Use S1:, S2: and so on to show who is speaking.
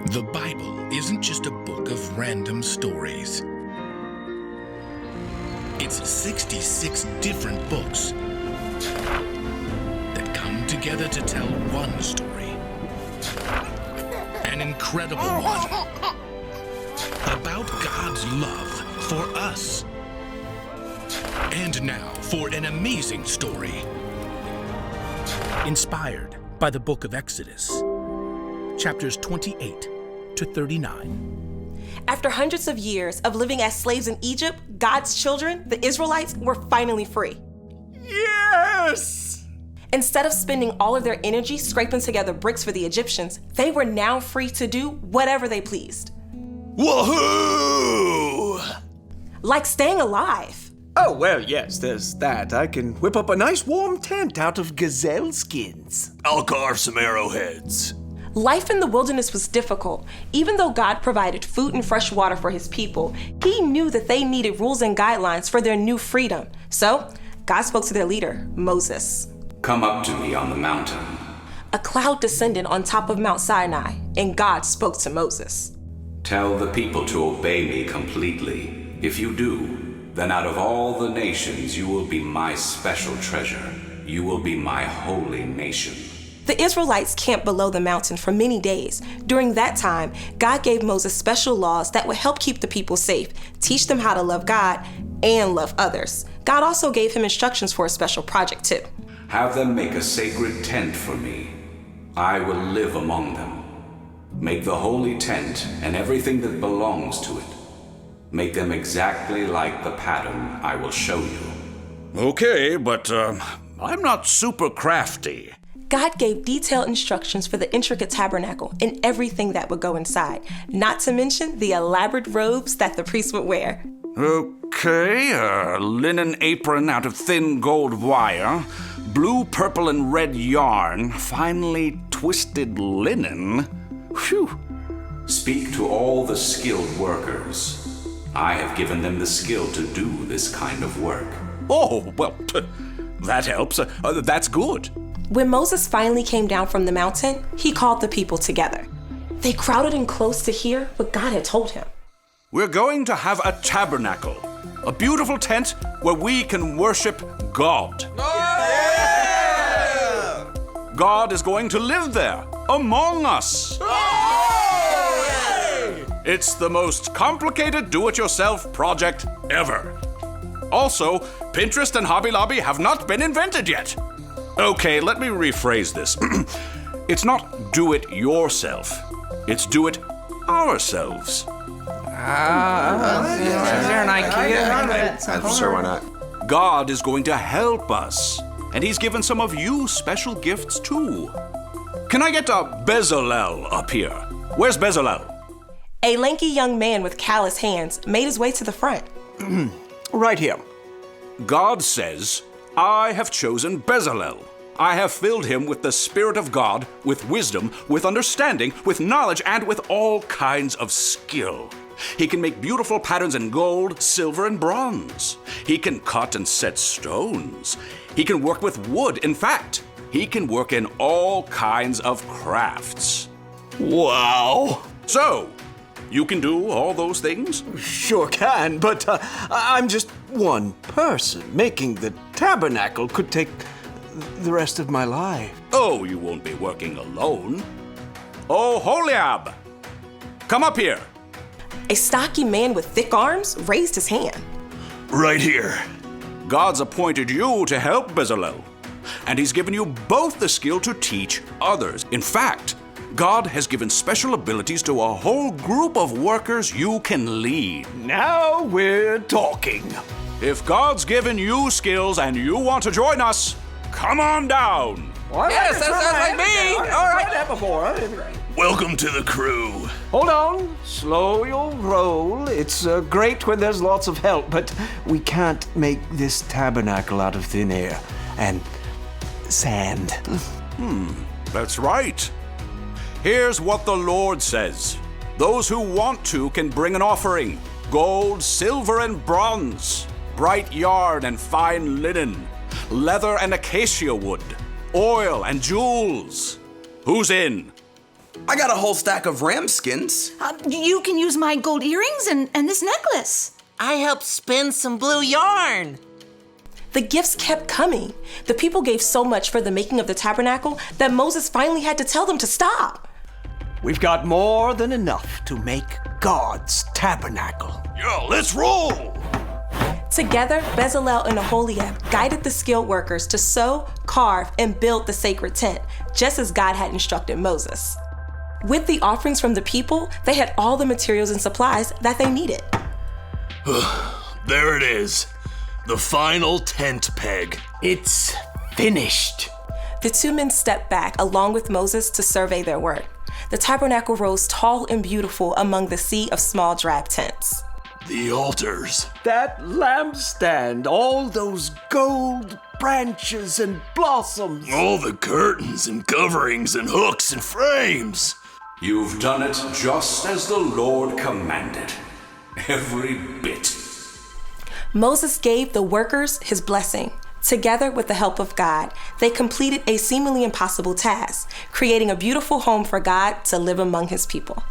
S1: The Bible isn't just a book of random stories. It's 66 different books that come together to tell one story. An incredible one. About God's love for us. And now for an amazing story. Inspired by the book of Exodus, chapters 28 to 39.
S2: After hundreds of years of living as slaves in Egypt, God's children, the Israelites, were finally free.
S3: Yes!
S2: Instead of spending all of their energy scraping together bricks for the Egyptians, they were now free to do whatever they pleased.
S3: Woohoo!
S2: Like staying alive.
S3: Oh, well, yes, there's that. I can whip up a nice warm tent out of gazelle skins. I'll carve some arrowheads.
S2: Life in the wilderness was difficult. Even though God provided food and fresh water for his people, he knew that they needed rules and guidelines for their new freedom. So, God spoke to their leader, Moses.
S4: Come up to me on the mountain.
S2: A cloud descended on top of Mount Sinai, and God spoke to Moses.
S4: Tell the people to obey me completely. If you do, then out of all the nations you will be my special treasure. You will be my holy nation.
S2: The Israelites camped below the mountain for many days. During that time, God gave Moses special laws that would help keep the people safe, teach them how to love God and love others. God also gave him instructions for a special project too.
S4: Have them make a sacred tent for me. I will live among them. Make the holy tent and everything that belongs to it. Make them exactly like the pattern I will show you.
S5: Okay, but I'm not super crafty.
S2: God gave detailed instructions for the intricate tabernacle and everything that would go inside, not to mention the elaborate robes that the priests would wear.
S5: Okay, a linen apron out of thin gold wire, blue, purple, and red yarn, finely twisted linen. Phew.
S4: Speak to all the skilled workers. I have given them the skill to do this kind of work.
S5: Oh, well, that helps. That's good.
S2: When Moses finally came down from the mountain, he called the people together. They crowded in close to hear what God had told him.
S5: We're going to have a tabernacle, a beautiful tent where we can worship God.
S3: Yeah!
S5: God is going to live there, among us. It's the most complicated do-it-yourself project ever. Also, Pinterest and Hobby Lobby have not been invented yet. Okay, let me rephrase this. It's not do-it-yourself. It's do-it-ourselves.
S6: Is there an IKEA?
S3: Sure, why not?
S5: God is going to help us, and he's given some of you special gifts too. Can I get Bezalel up here? Where's Bezalel?
S2: A lanky young man with callous hands made his way to the front.
S3: Right here.
S5: God says, I have chosen Bezalel. I have filled him with the Spirit of God, with wisdom, with understanding, with knowledge, and with all kinds of skill. He can make beautiful patterns in gold, silver, and bronze. He can cut and set stones. He can work with wood. In fact, he can work in all kinds of crafts.
S3: Wow.
S5: So, you can do all those things?
S3: Sure can, but I'm just one person. Making the tabernacle could take the rest of my life.
S5: Oh, you won't be working alone. Oh, Holiab! Come up here.
S2: A stocky man with thick arms raised his hand.
S3: Right here.
S5: God's appointed you to help Bezalel, and he's given you both the skill to teach others. In fact, God has given special abilities to a whole group of workers you can lead.
S3: Now we're talking.
S5: If God's given you skills and you want to join us, come on down.
S6: Yes, that sounds like me. All right.
S3: That before.
S1: Welcome to the crew.
S3: Hold on. Slow your roll. It's great when there's lots of help, but we can't make this tabernacle out of thin air and sand.
S5: That's right. Here's what the Lord says. Those who want to can bring an offering. Gold, silver, and bronze. Bright yarn and fine linen. Leather and acacia wood. Oil and jewels. Who's in?
S7: I got a whole stack of ram skins.
S8: You can use my gold earrings and this necklace.
S9: I helped spin some blue yarn.
S2: The gifts kept coming. The people gave so much for the making of the tabernacle that Moses finally had to tell them to stop.
S3: We've got more than enough to make God's tabernacle.
S5: Yo, let's roll!
S2: Together, Bezalel and Aholiab guided the skilled workers to sew, carve, and build the sacred tent, just as God had instructed Moses. With the offerings from the people, they had all the materials and supplies that they needed.
S10: There it is. The final tent peg.
S3: It's finished.
S2: The two men stepped back along with Moses to survey their work. The tabernacle rose tall and beautiful among the sea of small drab tents.
S10: The altars.
S3: That lampstand, all those gold branches and blossoms.
S10: All the curtains and coverings and hooks and frames.
S4: You've done it just as the Lord commanded. Every bit.
S2: Moses gave the workers his blessing. Together with the help of God, they completed a seemingly impossible task, creating a beautiful home for God to live among his people.